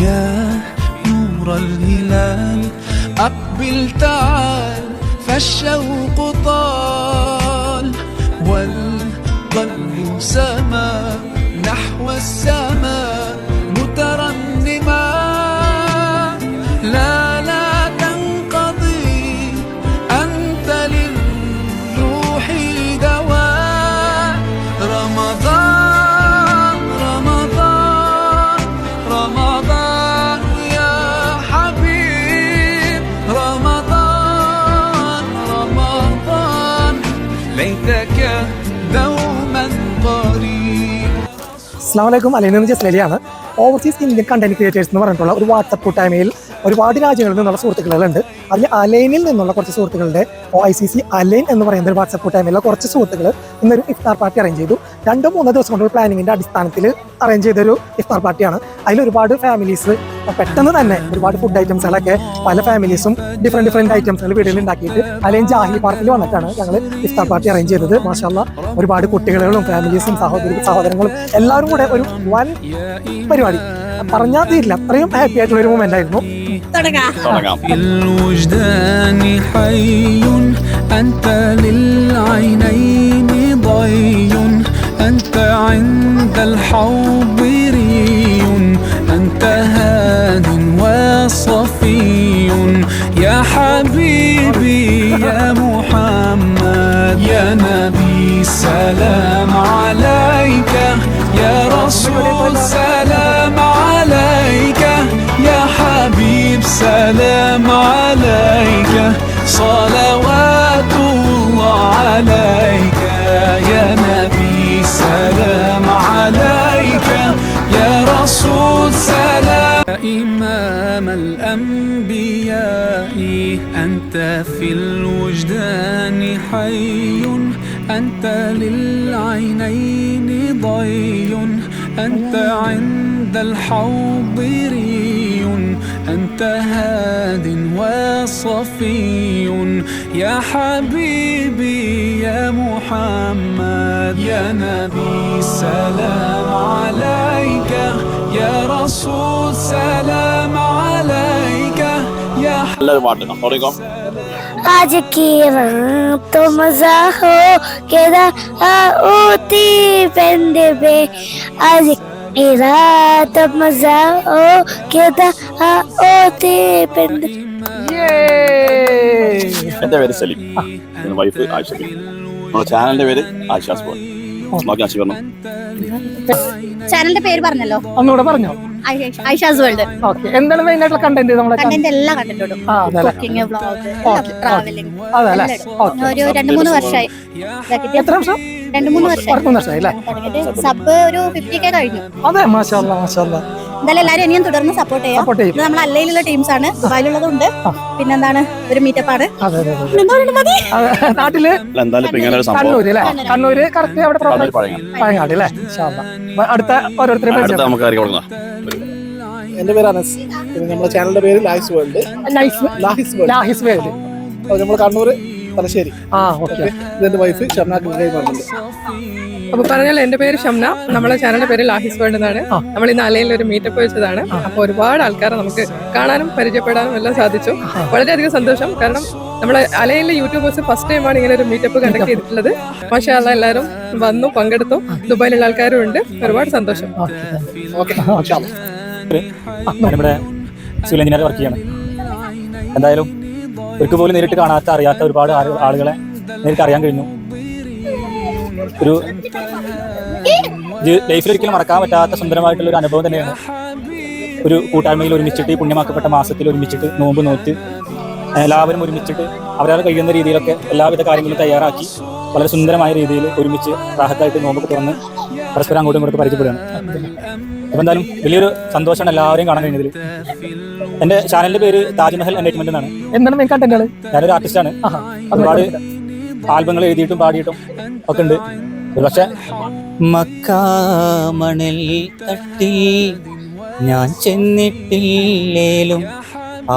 يا نور الهلال أقبل تعال فالشوق طال والقلب سما نحو السماء مترنما لا تنقضي أنت للروح دواء رمضان رمضان رمضان يا حبيب رمضان رمضان ليتك دوما قريب. അസ്സലാമു അലൈക്കും. അലൈൻ ജസ്ലലിയാണ്. ഓവർസീസ് ഇന്ത്യൻ കണ്ടന്റ് ക്രിയേറ്റേഴ്സ് എന്ന് പറഞ്ഞിട്ടുള്ള ഒരു വാട്സപ്പ് കൂട്ടായ്മയിൽ ഒരുപാട് രാജ്യങ്ങളിൽ നിന്നുള്ള സുഹൃത്തുക്കളുണ്ട്. അതിൽ അലൈനിൽ നിന്നുള്ള കുറച്ച് സുഹൃത്തുക്കളുടെ OICC അലൈൻ എന്ന് പറയുന്ന ഒരു വാട്സപ്പ് കൂട്ടായ്മയിലുള്ള കുറച്ച് സുഹൃത്തുക്കൾ ഇന്നൊരു ഇഫ്താർ പാർട്ടി അറേഞ്ച് ചെയ്തു. 2-3 ദിവസം കൊണ്ട് പ്ലാനിങ്ങിന്റെ അടിസ്ഥാനത്തിൽ അറേഞ്ച് ചെയ്തൊരു ഇഫ്താർ പാർട്ടിയാണ്. അതിൽ ഒരുപാട് ഫാമിലീസ് പെട്ടെന്ന് തന്നെ ഒരുപാട് ഫുഡ് ഐറ്റംസുകളൊക്കെ പല ഫാമിലീസും ഡിഫറെന്റ് ഐറ്റംസുകൾ വീടുകളിൽ ഉണ്ടാക്കിയിട്ട് അലൈൻ ജാഹിൽ പാർക്കിൽ വന്നിട്ടാണ് ഞങ്ങൾ ഇഫ്താർ പാർട്ടി അറേഞ്ച് ചെയ്തത്. മാഷാഅല്ലാഹ് ഒരുപാട് കുട്ടികളും ഫാമിലീസും സഹോദരങ്ങളും എല്ലാവരും കൂടെ ഒരു വൻ പരിപാടി പറഞ്ഞാൽ തീരില്ല, അത്രയും ഹാപ്പി ആയിട്ടുള്ള ഒരു മൊമെന്റ് ആയിരുന്നു. الوجدان حي أنت للعينين ضي أنت عند الحوض ري أنت هاد وصفي يا حبيبي يا محمد يا نبي سلام عليك يا رسول سلام عليك يا حبيب سلام عليك صلوات الله عليك يا نبي سلام عليك يا رسول سلام إمام الأنبياء أنت في الوجدان حي أنت للعينين ضي أنت عند الحوض ري أنت هاد وصفي يا حبيبي يا محمد يا نبي سلام عليك يا رسول سلام عليك يا आज की रंग तो मजा हो केदा ऊती पेंदे बे आज की रात मजा हो केदा ऊती पेंदे. എന്റെ പേര് സലീം, വൈഫ് ആയിഷ. നമ്മുടെ ചാനലിന്റെ പേര് ആയിഷാസ് ബോയ്. ചാനലിന്റെ പേര് പറഞ്ഞല്ലോ, ഒന്നുകൂടെ പറഞ്ഞോ. ഐഷാസ് വേൾഡ്. ഓക്കെ, എന്താണ് മെയിൻ ആയിട്ടുള്ള കണ്ടന്റ്? നമ്മുടെ കണ്ടന്റ് എല്ലാം കണ്ടിട്ടുണ്ടോ? കുക്കിംഗ്, വ്ലോഗ്, ട്രാവലിംഗ്, ഒരു 2-3 വർഷമായി. എത്ര വർഷം? 2-3 വർഷമായി അല്ലേ? സബ് ഒരു 50K കഴിഞ്ഞു. അതെ, മാഷാഅല്ലാഹ് മാഷാഅല്ലാഹ്. എന്തായാലും എല്ലാവരും ഇനിയും തുടർന്ന് സപ്പോർട്ട് ചെയ്യാം. ഇത് നമ്മൾ അല്ലയിലുള്ള ടീംസ് ആണ്, ദുബായിലുള്ളതുണ്ട്. പിന്നെന്താണ്, ഒരു മീറ്റപ്പ് ആണ് നാട്ടില് കണ്ണൂര് അല്ലേ? കണ്ണൂര് കറക്റ്റ് അവിടെ പഴങ്ങാട് അല്ലേ? അടുത്ത ഓരോരുത്തരും. എന്റെ പേര് അനസ്. നമ്മുടെ ചാനലിന്റെ പേര് ലാഹിസ് വേൾഡ്. ലാഹിസ് വേൾഡ്. നമ്മൾ കണ്ണൂർ തലശ്ശേരി. ഇതെന്റെ വൈഫ് ഷംന. അപ്പൊ പറഞ്ഞാൽ എന്റെ പേര് ഷംന, നമ്മളെ ചാനലിന്റെ പേര് ലാഹിസ് വേൾഡ് എന്നാണ്. നമ്മൾ ഇന്ന് അലയിൽ ഒരു മീറ്റപ്പ് വെച്ചതാണ്. അപ്പൊ ഒരുപാട് ആൾക്കാരെ നമുക്ക് കാണാനും പരിചയപ്പെടാനും എല്ലാം സാധിച്ചു. വളരെയധികം സന്തോഷം. കാരണം നമ്മളെ അലയിലെ യൂട്യൂബേഴ്സ് ഫസ്റ്റ് ടൈമാണ് ഇങ്ങനെ ഒരു മീറ്റപ്പ് കണ്ടക്ട് ചെയ്തിട്ടുള്ളത്. മാഷാഅല്ലാഹ് എല്ലാവരും വന്നു, പങ്കെടുത്തു. ദുബായിലുള്ള ആൾക്കാരും ഉണ്ട്. ഒരുപാട് സന്തോഷം. ഇവിടെ സിവിൽ എഞ്ചിനീയർ വർക്ക് ചെയ്യാണ്. എന്തായാലും ഒരിക്കൽ പോലും നേരിട്ട് കാണാത്ത അറിയാത്ത ഒരുപാട് ആളുകളെ നേരിട്ട് അറിയാൻ കഴിഞ്ഞു. ഒരു ലൈഫിൽ ഒരിക്കലും മറക്കാൻ പറ്റാത്ത സുന്ദരമായിട്ടുള്ള ഒരു അനുഭവം തന്നെയാണ്. ഒരു കൂട്ടായ്മയിൽ ഒരുമിച്ചിട്ട്, ഈ പുണ്യമാക്കപ്പെട്ട മാസത്തിൽ ഒരുമിച്ചിട്ട് നോമ്പ് നോറ്റ് എല്ലാവരും ഒരുമിച്ചിട്ട് അവരാൾ കഴിയുന്ന രീതിയിലൊക്കെ എല്ലാവിധ കാര്യങ്ങളും തയ്യാറാക്കി വളരെ സുന്ദരമായ രീതിയിൽ ഒരുമിച്ച് റാഹത്തായിട്ട് നോമ്പൊക്കെ തുറന്ന് പരസ്പരം അങ്ങോട്ടും ഇങ്ങോട്ടും പരിചയപ്പെടുകയാണ്. അപ്പോൾ എന്തായാലും വലിയൊരു സന്തോഷമാണ് എല്ലാവരെയും കാണാൻ കഴിഞ്ഞതിൽ. എൻ്റെ ചാനലിൻ്റെ പേര് താജ്മഹൽ എൻ്റർടൈൻമെന്റ് എന്നാണ്. എന്താണ് മെയിൻ കണ്ടന്റുകൾ? ഞാനൊരു ആർട്ടിസ്റ്റാണ്. ഒരുപാട് ആൽബങ്ങൾ എഴുതിയിട്ടും പാടിയിട്ടും ഒക്കെ ഉണ്ട്. ഒരു പക്ഷേ മക്കാമണിൽ തട്ടി ഞാൻ ചെന്നിട്ടില്ലേലും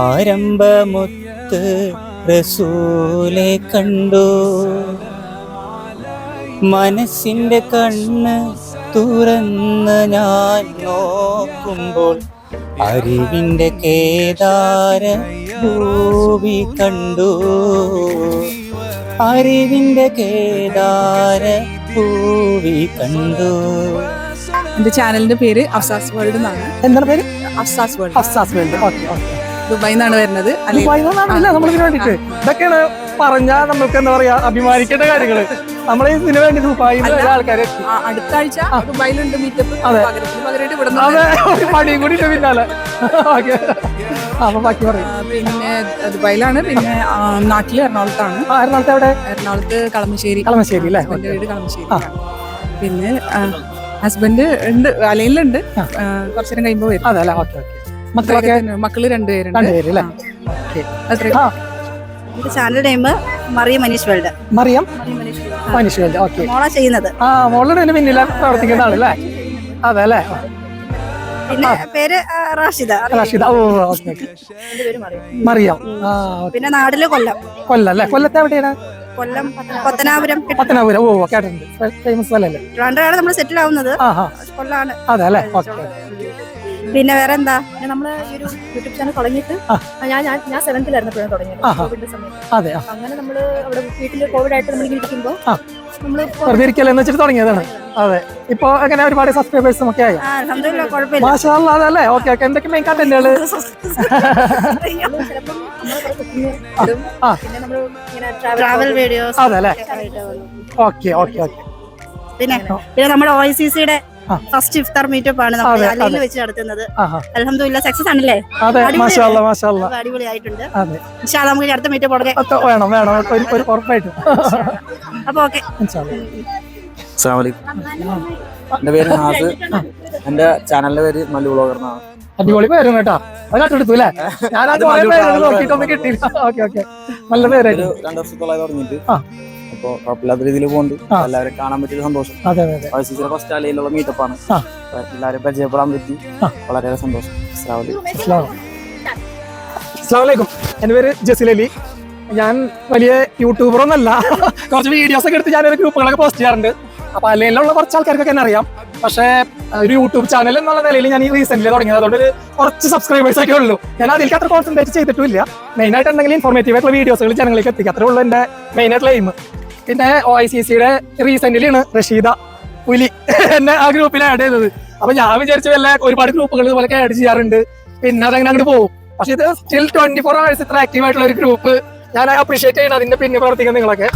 ആരംഭമൊത്ത് റസൂലെ കണ്ടു. മനസ്സിൻ്റെ കണ്ണ് തുറന്ന് ഞാൻ നോക്കുമ്പോൾ അറിവിന്റെ കേദാര ഭൂവി കണ്ടു, അറിവിന്റെ കേദാര ഭൂവി കണ്ടു. എന്റെ ചാനലിന്റെ പേര് അഫ്സാസ് വേൾഡ് എന്നാണ്. എന്താണ് പേര്? Afsa's world. Afsa's world. Okay okay. ദുബായിൽ നിന്നാണ് വരുന്നത്. നമ്മളിതിന് വേണ്ടിട്ട് ഇതൊക്കെയാണ് പറഞ്ഞാൽ നമുക്ക് എന്താ പറയാ അഭിമാനിക്കേണ്ട കാര്യങ്ങള്. നമ്മളെ ഇതിനു വേണ്ടി ദുബായിന്ന് ആൾക്കാരെ അടുത്ത ആഴ്ച ദുബായിലുണ്ട് മീറ്റപ്പ്. അതെ, പകരമായിട്ട് ഇവിടെ അതെ, പണിയും കൂടി പിന്നാലെ. അപ്പൊ ബാക്കി പറയും. പിന്നെ ദുബായിലാണ്. പിന്നെ നാട്ടില് എറണാകുളത്താണ്. എറണാകുളത്ത് എവിടെ? എറണാകുളത്ത് കളമശ്ശേരി. കളമശ്ശേരി അല്ലേ? എന്റെ വീട് കളമശ്ശേരി. പിന്നെ ഹസ്ബൻഡ് ഉണ്ട്, അലയിലുണ്ട്. കുറച്ചു നേരം കഴിയുമ്പോ വരും. അതെ അല്ലേ? Okay okay. മക്കളൊക്കെ? മക്കള് രണ്ടുപേരുണ്ട്. രണ്ടുപേരല്ലേ? Channel name Mariyam Maneesh world. Mariyam Maneesh world. Okay. മോളാ ചെയ്യുന്നത്. മോളുടെ പിന്നിൽ പ്രവർത്തിക്കുന്ന ആളല്ലേ? അതെ അല്ലേ? പിന്നെ പേര് റാഷിദ. റാഷിദ. ഓ ഓക്കെ. മറിയം. പിന്നെ നാട്ടില് കൊല്ലം. കൊല്ലം അല്ലേ? കൊല്ലത്തെ എവിടെയാണ്? കൊല്ലം പത്തനാപുരം. പത്തനാപുരം. ഓ കേട്ടിട്ടുണ്ട്. ഫേമസ് സ്ഥലല്ലേ? ട്രിവാൻഡ്രമാണ് നമ്മൾ സെറ്റിൽ ആവുന്നത്. കൊല്ലാണ്. അതെ അല്ലേ? ഓക്കെ. പിന്നെ വേറെ എന്താ? നമ്മള് ഈ ഒരു യൂട്യൂബ് ചാനൽ തുടങ്ങിയിട്ട് ഞാൻ 7th ആയിരുന്നപ്പോഴാണ് തുടങ്ങിയത്, കോവിഡിന്റെ സമയത്ത്. അതെ. അങ്ങനെ നമ്മള് അവിടെ വീട്ടില് കോവിഡ് ആയിട്ട് നമ്മളിങ്ങനെ ഇരിക്കുമ്പോ നമ്മള് വെറുതെ വെച്ചിട്ട് തുടങ്ങിയതാണ്. അതെ. ഇപ്പൊ അങ്ങനെ ഒരുപാട് സബ്സ്ക്രൈബേഴ്സും ഒക്കെ ആയി. മാഷാ അല്ലാ. അതല്ലേ? Okay okay. എന്തൊക്കെ മെയിൻ കണ്ടന്റുകള്? പിന്നെ നമ്മള് ഇങ്ങനെ ട്രാവൽ വീഡിയോസ്. അതെ അല്ലേ? Okay okay okay. പിന്നെ നമ്മുടെ OICCയുടെ ഫസ്റ്റ് ഇഫ്താർ മീറ്റപ്പ് ആണ് നമ്മൾ അലയിൽ വെച്ച് നടത്തുന്നത്. അൽഹംദുലില്ലാ സക്സസ് ആണല്ലേ? അതെ, മാഷാ അല്ലാ മാഷാ അല്ലാ. അടിപൊളിയായിട്ടുണ്ട്. ഇൻഷാ അല്ലാ നമുക്ക് അടുത്ത മീറ്റപ്പ് വേണം വേണം ഉറപ്പായിട്ടും. അപ്പൊ ഓക്കെ. അസ്സലാമു അലൈക്കും. എന്റെ പേര് നാസ്. എന്റെ ചാനലിന്റെ പേര് മല്ലു വ്ളോഗർ എന്നാണ്. അടിപൊളി പേരും കേട്ടോ. അത് കട്ടെടുത്തു അല്ലേ? ഞാൻ നോക്കിയിട്ടൊന്നും കിട്ടിയില്ല. Okay okay. നല്ല പേരായിരുന്നു. 2 വർഷത്തോളായി തുടങ്ങിയിട്ട്. അപ്പൊ കുഴപ്പമില്ലാത്ത രീതിയിൽ പോകുന്നുണ്ട്. എല്ലാവരും കാണാൻ പറ്റിയ സന്തോഷം. OICCയുടെ ഫസ്റ്റ് അലയിലുള്ള മീറ്റപ്പാണ്. എല്ലാവരും പരിചയപ്പെടാൻ പറ്റി. വളരെ സന്തോഷം. അസ്സലാമലൈക്കും. എന്റെ പേര് ജസീൽ അലി. ഞാൻ വലിയ യൂട്യൂബറൊന്നല്ല. കുറച്ച് വീഡിയോസ് ഒക്കെ എടുത്ത് ഞാനൊരു ഗ്രൂപ്പുകളൊക്കെ പോസ്റ്റ് ചെയ്യാറുണ്ട്. അപ്പൊ അലയിലുള്ള കുറച്ച് ആൾക്കാർക്കൊക്കെ എന്നെ അറിയാം. പക്ഷേ ഒരു യൂട്യൂബ് ചാനൽ എന്നുള്ള നിലയിൽ ഞാൻ ഈ റീസെന്റ് തുടങ്ങിയത്. അതുകൊണ്ട് ഒരു കുറച്ച് സബ്സ്ക്രൈബേഴ്സ് ഒക്കെ ഉള്ളൂ. ഞാൻ അതിലേക്ക് അത്ര കോൺസെൻട്രേറ്റ് ചെയ്തിട്ടില്ല. മെയിൻ ആയിട്ടുണ്ടെങ്കിൽ ഇൻഫോർമേറ്റീവ് ആയിട്ടുള്ള വീഡിയോസുകൾ ജനങ്ങളിലേക്ക് എത്തിക്കുക, അത്രേ ഉള്ളൂ എന്റെ മെയിൻ ആയിട്ടുള്ള എയിം. പിന്നെ OICCയുടെ റീസെന്റിലാണ് റഷീദ പുലി എന്നെ ആ ഗ്രൂപ്പിൽ ആഡ് ചെയ്തത്. അപ്പൊ ഞാൻ വിചാരിച്ചു വല്ല ഒരുപാട് ഗ്രൂപ്പുകൾ ഇതുപോലെ ആഡ് ചെയ്യാറുണ്ട്, പിന്നെ അതങ്ങനെ അങ്ങോട്ട് പോകും. പക്ഷെ ഇത് സ്റ്റിൽ 24 hours ഇത്ര ആക്റ്റീവ് ആയിട്ടുള്ള ഒരു ഗ്രൂപ്പ്. ഞാൻ അപ്രീഷിയേറ്റ് ചെയ്യണം അതിന്റെ പിന്നിൽ പ്രവർത്തിക്കുന്ന നിങ്ങളൊക്കെ.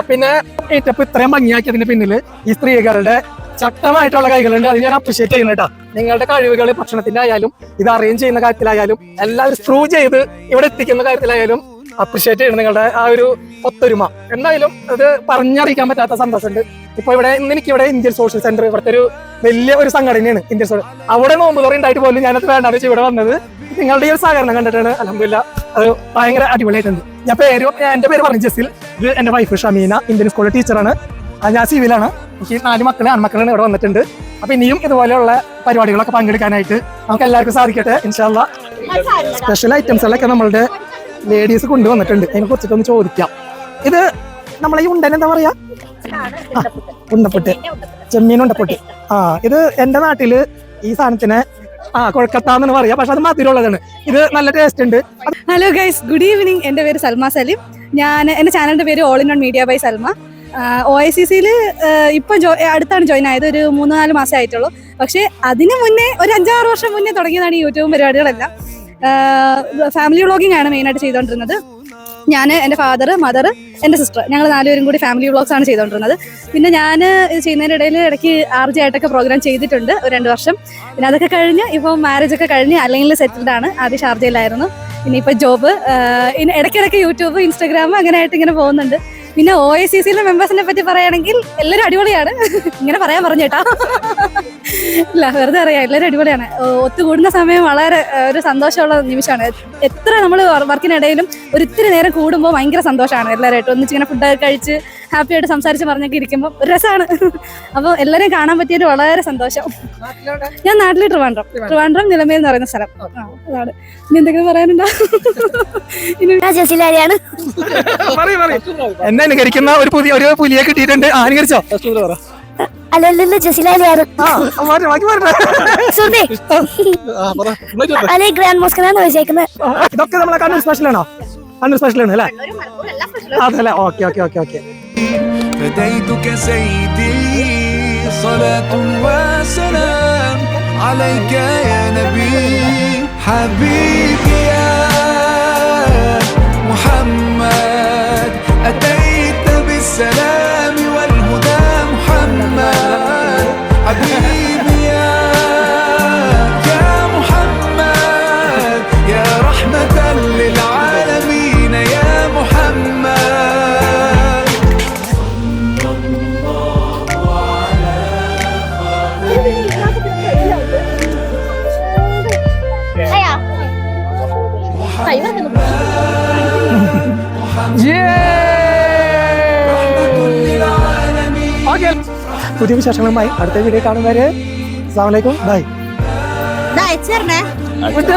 പിന്നെ മീറ്റപ്പ് ഇത്രയും ഭംഗിയാക്കിയതിന്റെ പിന്നിൽ ഈ സ്ത്രീകളുടെ ശക്തമായിട്ടുള്ള കൈകളുണ്ട്. അത് ഞാൻ അപ്രീഷിയേറ്റ് ചെയ്യുന്നു കേട്ടോ. നിങ്ങളുടെ കഴിവുകൾ ഭക്ഷണത്തിന്റെ ആയാലും ഇത് അറേഞ്ച് ചെയ്യുന്ന കാര്യത്തിലായാലും എല്ലാവരും സ്ക്രൂ ചെയ്ത് ഇവിടെ എത്തിക്കുന്ന കാര്യത്തിലായാലും അപ്രീഷിയേറ്റ് ചെയ്യണം നിങ്ങളുടെ ആ ഒരു ഒത്തൊരുമ. എന്തായാലും അത് പറഞ്ഞറിയിക്കാൻ പറ്റാത്ത സന്തോഷമുണ്ട്. ഇപ്പൊ ഇവിടെ ഇന്ന് എനിക്കിവിടെ ഇന്ത്യൻ സോഷ്യൽ സെന്റർ, ഇവിടുത്തെ ഒരു വലിയ ഒരു സംഘടനയാണ് ഇന്ത്യൻ സോഷ്യൽ. അവിടെ നോമ്പ് തുറ ഉണ്ടായിട്ട് പോലും ഞാനത് വേണ്ടാന്ന് വെച്ച് ഇവിടെ വന്നത് നിങ്ങളുടെ ഈ ഒരു സഹകരണം കണ്ടിട്ടാണ്. അൽഹംദുലില്ലാ അത് ഭയങ്കര അടിപൊളിയായിട്ടുണ്ട്. എന്റെ പേര് പറഞ്ഞു ജസീൽ. ഇത് എന്റെ വൈഫ് ഷമീന, ഇന്ത്യൻ സ്കൂളിലെ ടീച്ചറാണ്. ഞാൻ സിവിലാണ്. എനിക്ക് 4 മക്കള് ആൺമക്കളാണ് ഇവിടെ വന്നിട്ടുണ്ട്. അപ്പൊ ഇനിയും ഇതുപോലെയുള്ള പരിപാടികളൊക്കെ പങ്കെടുക്കാനായിട്ട് നമുക്ക് എല്ലാവർക്കും സാധിക്കട്ടെ ഇൻഷാ അല്ലാ. സ്പെഷ്യൽ ഐറ്റംസുകളൊക്കെ നമ്മളുടെ ലേഡീസ് കൊണ്ടുവന്നിട്ടുണ്ട്. അതിനെ കുറിച്ചിട്ടൊന്ന് ചോദിക്കാം. ഇത് നമ്മളെ ഈ ഉണ്ടൻ എന്താ പറയാ? ഉണ്ടപ്പൊട്ട്, ചെമ്മീൻ ഉണ്ടപ്പൊട്ട്. ഇത് എന്റെ നാട്ടില് ഈ സാധനത്തിന് കൊഴക്കത്താന്ന് പറയാ, പക്ഷെ അത് മധുരമുള്ളതാണ്. ഇത് നല്ല ടേസ്റ്റ് ഉണ്ട്. Hello guys, good evening. എന്റെ പേര് സൽമ സലീം. എന്റെ ചാനലിന്റെ പേര് all in one media by Salma. OICCയിൽ ഇപ്പൊ അടുത്താണ് ജോയിൻ ആയത്. ഒരു 3-4 മാസമേ ആയിട്ടുള്ളൂ. പക്ഷെ അതിന് മുന്നേ ഒരു 5-6 വർഷം മുന്നേ തുടങ്ങിയതാണ് ഈ യൂട്യൂബ് പരിപാടികളെല്ലാം. ഫാമിലി വ്ളോഗിംഗ് ആണ് മെയിനായിട്ട് ചെയ്തുകൊണ്ടിരുന്നത്. ഞാൻ, എൻ്റെ ഫാദർ, മദർ, എൻ്റെ സിസ്റ്റർ, ഞങ്ങൾ 4 പേരും കൂടി ഫാമിലി വ്ളോഗ്സ് ആണ് ചെയ്തുകൊണ്ടിരുന്നത്. പിന്നെ ഞാൻ ഇത് ചെയ്യുന്നതിൻ്റെ ഇടയിൽ ഇടയ്ക്ക് RJ ആയിട്ടൊക്കെ പ്രോഗ്രാം ചെയ്തിട്ടുണ്ട് ഒരു 2 വർഷം. പിന്നെ അതൊക്കെ കഴിഞ്ഞ് ഇപ്പോൾ മാരേജ് ഒക്കെ കഴിഞ്ഞ് അല്ലെങ്കിൽ സെറ്റിൽഡ് ആണ്. ആദ്യം ഷാർജയിലായിരുന്നു, പിന്നെ ഇപ്പോൾ ജോബ്, ഇടയ്ക്കിടയ്ക്ക് യൂട്യൂബ്, ഇൻസ്റ്റാഗ്രാം അങ്ങനെ ആയിട്ട് ഇങ്ങനെ പോകുന്നുണ്ട്. പിന്നെ OICCയിലെ മെമ്പേഴ്സിനെ പറ്റി പറയുകയാണെങ്കിൽ എല്ലാവരും അടിപൊളിയാണ്. ഇങ്ങനെ പറയാൻ പറഞ്ഞു കേട്ടോ, ഇല്ല വെറുതെ അറിയാം, എല്ലാവരും അടിപൊളിയാണ്. ഒത്തുകൂടുന്ന സമയം വളരെ ഒരു സന്തോഷമുള്ള നിമിഷമാണ്. എത്ര നമ്മൾ വർക്കിനിടയിലും ഒരു ഇത്തിരി നേരം കൂടുമ്പോൾ ഭയങ്കര സന്തോഷമാണ്. എല്ലാവരുമായിട്ട് ഒന്നിച്ചിങ്ങനെ ഫുഡൊക്കെ കഴിച്ച് ഹാപ്പി ആയിട്ട് സംസാരിച്ച് പറഞ്ഞൊക്കെ ഇരിക്കുമ്പോൾ ഒരു രസമാണ്. അപ്പോൾ എല്ലാവരെയും കാണാൻ പറ്റിയിട്ട് വളരെ സന്തോഷം. ഞാൻ നാട്ടിൽ ട്രിവാൻഡ്രം നിലമേൽ എന്ന് പറയുന്ന സ്ഥലം. അതാണ്. ഇനി എന്തെങ്കിലും പറയാനുണ്ടോ? എന്നെ അനുകരിക്കുന്ന ഒരു പുലിയെ കിട്ടിയിട്ടുണ്ട്. അനുകരിച്ചോ? അല്ലല്ലോ ജസിലാണ് സുധി അല്ലെ ഗ്രാൻഡ് മോസ്കനാണ് ചോദിച്ചേക്കുന്നത്. ഇതൊക്കെ നമ്മളെ കണ്ണൂർ സ്പെഷ്യലാണോ? കണ്ണൂർ സ്പെഷ്യലാണ് അല്ലേ? അതല്ലേ, ഓക്കെ ഓക്കെ ഓക്കെ ഓക്കെ. فديتك سيدي صلاة وسلام عليك يا نبي حبيبي يا محمد أتيت بالسلام والهدى محمد حبيبي يا محمد يا رحمة للعالمين يا محمد. പുതിയ വിശേഷങ്ങളുമായി അടുത്ത വീഡിയോ കാണുന്നവരെ അസ്സലാമു അലൈക്കും, ബൈ. ദാ അയച്ചേരണേ. വിട്ടു